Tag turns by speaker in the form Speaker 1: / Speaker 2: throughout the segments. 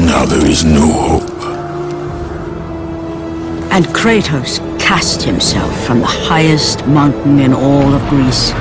Speaker 1: Now there is no hope.
Speaker 2: And Kratos cast himself from the highest mountain in all of Greece.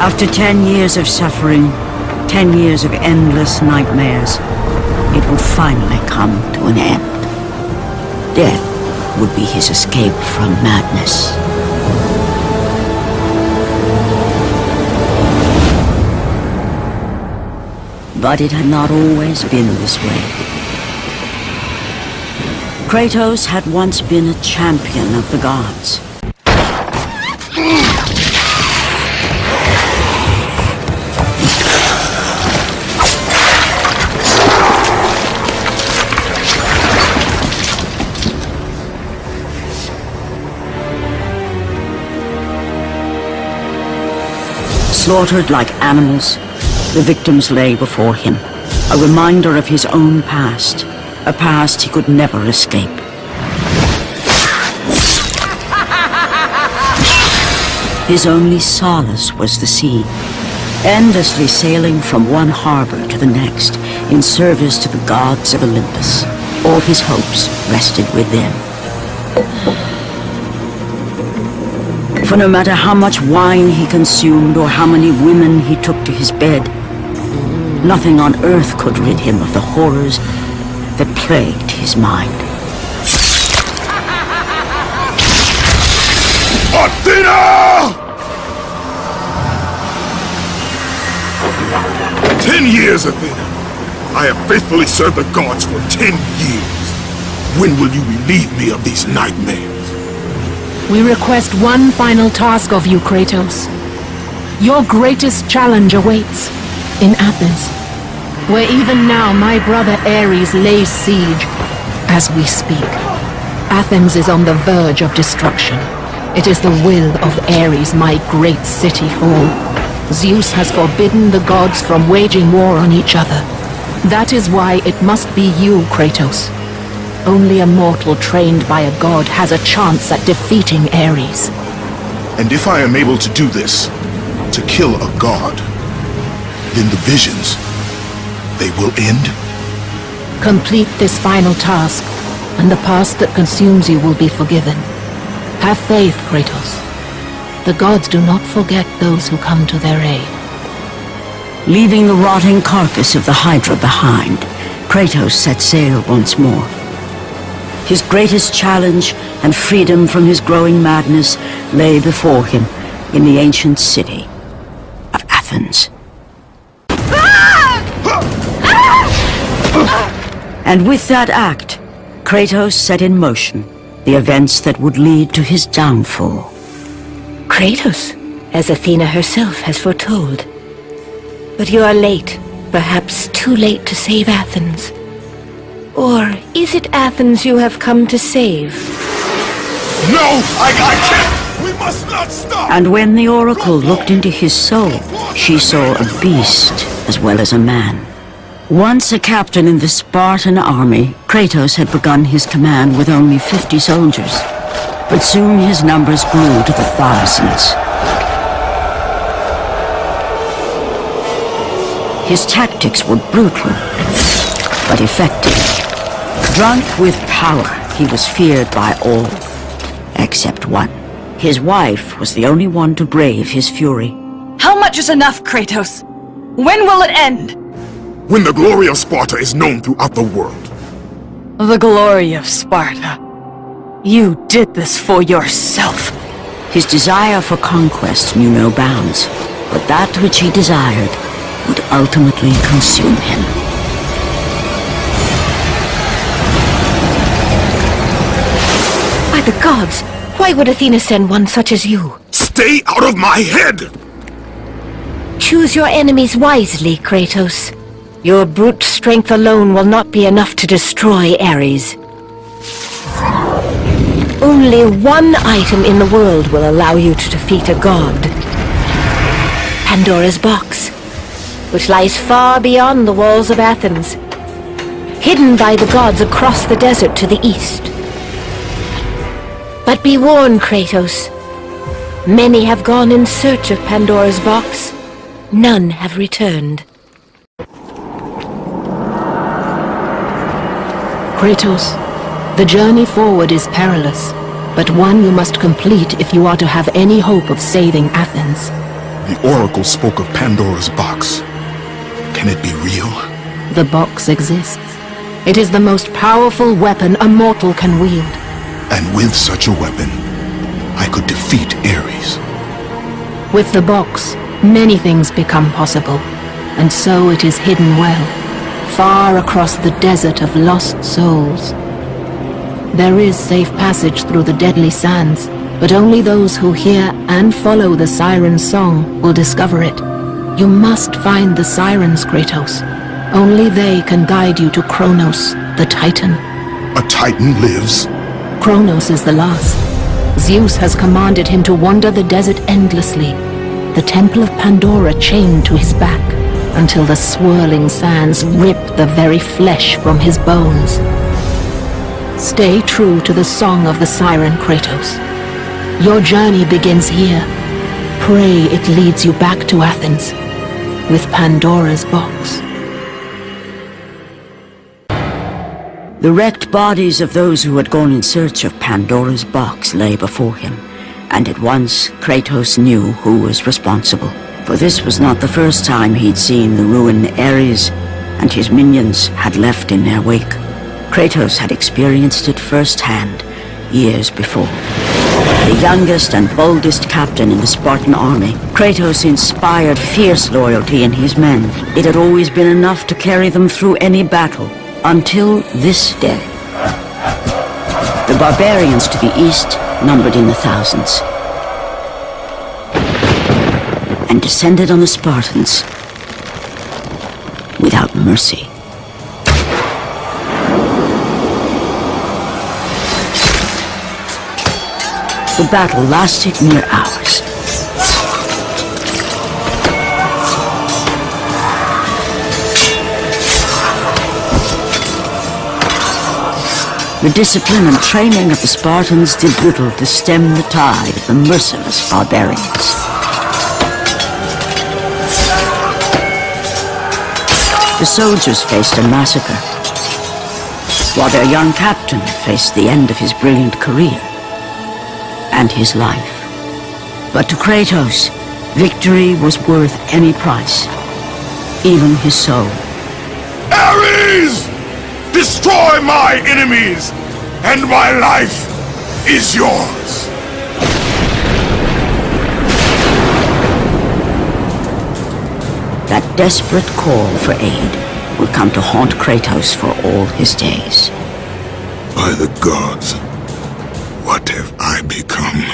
Speaker 2: After 10 years of suffering, 10 years of endless nightmares, it would finally come to an end. Death would be his escape from madness. But it had not always been this way. Kratos had once been a champion of the gods. Slaughtered like animals, the victims lay before him, a reminder of his own past, a past he could never escape. His only solace was the sea, endlessly sailing from one harbor to the next in service to the gods of Olympus. All his hopes rested with them. For no matter how much wine he consumed or how many women he took to his bed, nothing on earth could rid him of the horrors that plagued his mind.
Speaker 1: Athena! 10 years, Athena. I have faithfully served the gods for 10 years. When will you relieve me of these nightmares?
Speaker 3: We request one final task of you, Kratos. Your greatest challenge awaits in Athens, where even now my brother Ares lays siege as we speak. Athens is on the verge of destruction. It is the will of Ares my great city fall. Zeus has forbidden the gods from waging war on each other. That is why it must be you, Kratos. Only a mortal trained by a god has a chance at defeating Ares.
Speaker 1: And if I am able to do this, to kill a god, then the visions, they will end?
Speaker 3: Complete this final task, and the past that consumes you will be forgiven. Have faith, Kratos. The gods do not forget those who come to their aid.
Speaker 2: Leaving the rotting carcass of the Hydra behind, Kratos set sail once more. His greatest challenge and freedom from his growing madness lay before him in the ancient city of Athens. And with that act, Kratos set in motion the events that would lead to his downfall.
Speaker 4: Kratos, as Athena herself has foretold. But you are late, perhaps too late to save Athens. Or is it Athens you have come to save?
Speaker 1: No! I can't! We must not stop!
Speaker 2: And when the Oracle looked into his soul, she saw a beast as well as a man. Once a captain in the Spartan army, Kratos had begun his command with only 50 soldiers. But soon his numbers grew to the thousands. His tactics were brutal, but effective. Drunk with power, he was feared by all, except one. His wife was the only one to brave his fury.
Speaker 5: How much is enough, Kratos? When will it end?
Speaker 1: When the glory of Sparta is known throughout the world.
Speaker 5: The glory of Sparta. You did this for yourself.
Speaker 2: His desire for conquest knew no bounds, but that which he desired would ultimately consume him.
Speaker 4: By the gods, why would Athena send one such as you?
Speaker 1: Stay out of my head!
Speaker 4: Choose your enemies wisely, Kratos. Your brute strength alone will not be enough to destroy Ares. Only one item in the world will allow you to defeat a god. Pandora's box, which lies far beyond the walls of Athens, hidden by the gods across the desert to the east. But be warned, Kratos. Many have gone in search of Pandora's box. None have returned.
Speaker 3: Kratos, the journey forward is perilous, but one you must complete if you are to have any hope of saving Athens.
Speaker 1: The Oracle spoke of Pandora's box. Can it be real?
Speaker 3: The box exists. It is the most powerful weapon a mortal can wield.
Speaker 1: And with such a weapon, I could defeat Ares.
Speaker 3: With the box, many things become possible, and so it is hidden well, far across the desert of lost souls. There is safe passage through the deadly sands, but only those who hear and follow the siren's song will discover it. You must find the sirens, Kratos. Only they can guide you to Kronos, the Titan.
Speaker 1: A Titan lives?
Speaker 3: Kronos is the last. Zeus has commanded him to wander the desert endlessly, the Temple of Pandora chained to his back, until the swirling sands rip the very flesh from his bones. Stay true to the song of the siren, Kratos. Your journey begins here. Pray it leads you back to Athens, with Pandora's box.
Speaker 2: The wrecked bodies of those who had gone in search of Pandora's box lay before him, and at once Kratos knew who was responsible. For this was not the first time he'd seen the ruin Ares and his minions had left in their wake. Kratos had experienced it firsthand, years before. The youngest and boldest captain in the Spartan army, Kratos inspired fierce loyalty in his men. It had always been enough to carry them through any battle, until this day. The barbarians to the east numbered in the thousands, and descended on the Spartans without mercy. The battle lasted near hours. The discipline and training of the Spartans did little to stem the tide of the merciless barbarians. The soldiers faced a massacre, while their young captain faced the end of his brilliant career and his life. But to Kratos, victory was worth any price, even his soul.
Speaker 1: Ares! Destroy my enemies, and my life is yours!
Speaker 2: That desperate call for aid would come to haunt Kratos for all his days.
Speaker 1: By the gods, what have I become?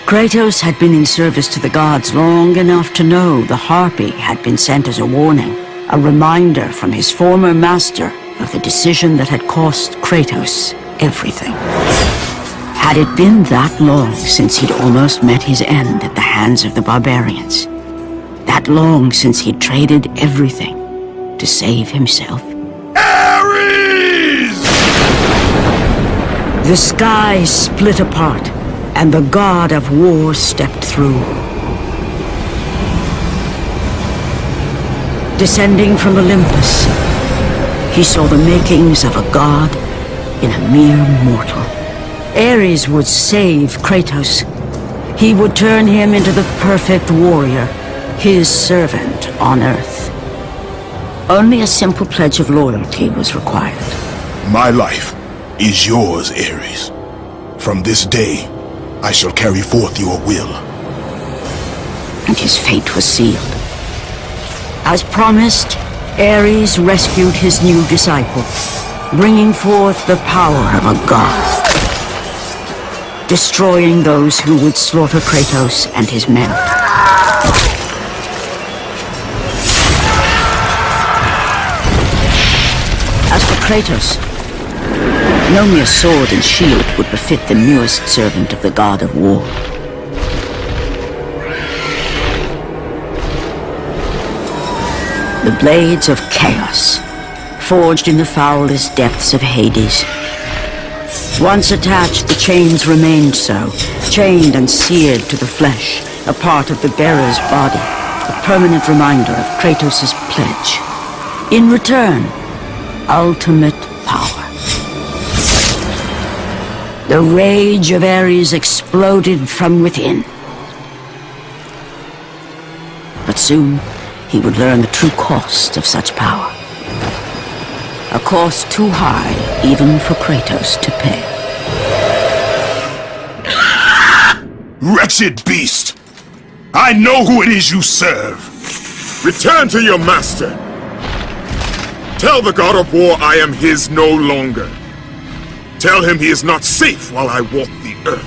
Speaker 2: Kratos had been in service to the gods long enough to know the Harpy had been sent as a warning, a reminder from his former master of the decision that had cost Kratos everything. Had it been that long since he'd almost met his end at the hands of the barbarians? That long since he'd traded everything to save himself?
Speaker 1: Ares!
Speaker 2: The sky split apart, and the god of war stepped through. Descending from Olympus, he saw the makings of a god in a mere mortal. Ares would save Kratos. He would turn him into the perfect warrior, his servant on Earth. Only a simple pledge of loyalty was required.
Speaker 1: My life is yours, Ares. From this day, I shall carry forth your will.
Speaker 2: And his fate was sealed. As promised, Ares rescued his new disciple, bringing forth the power of a god, destroying those who would slaughter Kratos and his men. As for Kratos, no mere sword and shield would befit the newest servant of the god of war. The blades of chaos, forged in the foulest depths of Hades. Once attached, the chains remained so, chained and seared to the flesh, a part of the bearer's body, a permanent reminder of Kratos' pledge. In return, ultimate power. The rage of Ares exploded from within. But soon, he would learn the true cost of such power. A cost too high even for Kratos to pay.
Speaker 1: Wretched beast! I know who it is you serve!
Speaker 6: Return to your master! Tell the god of war I am his no longer. Tell him he is not safe while I walk the earth.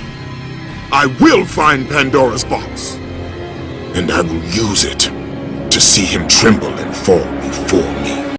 Speaker 6: I will find Pandora's box. And I will use it to see him tremble and fall before me.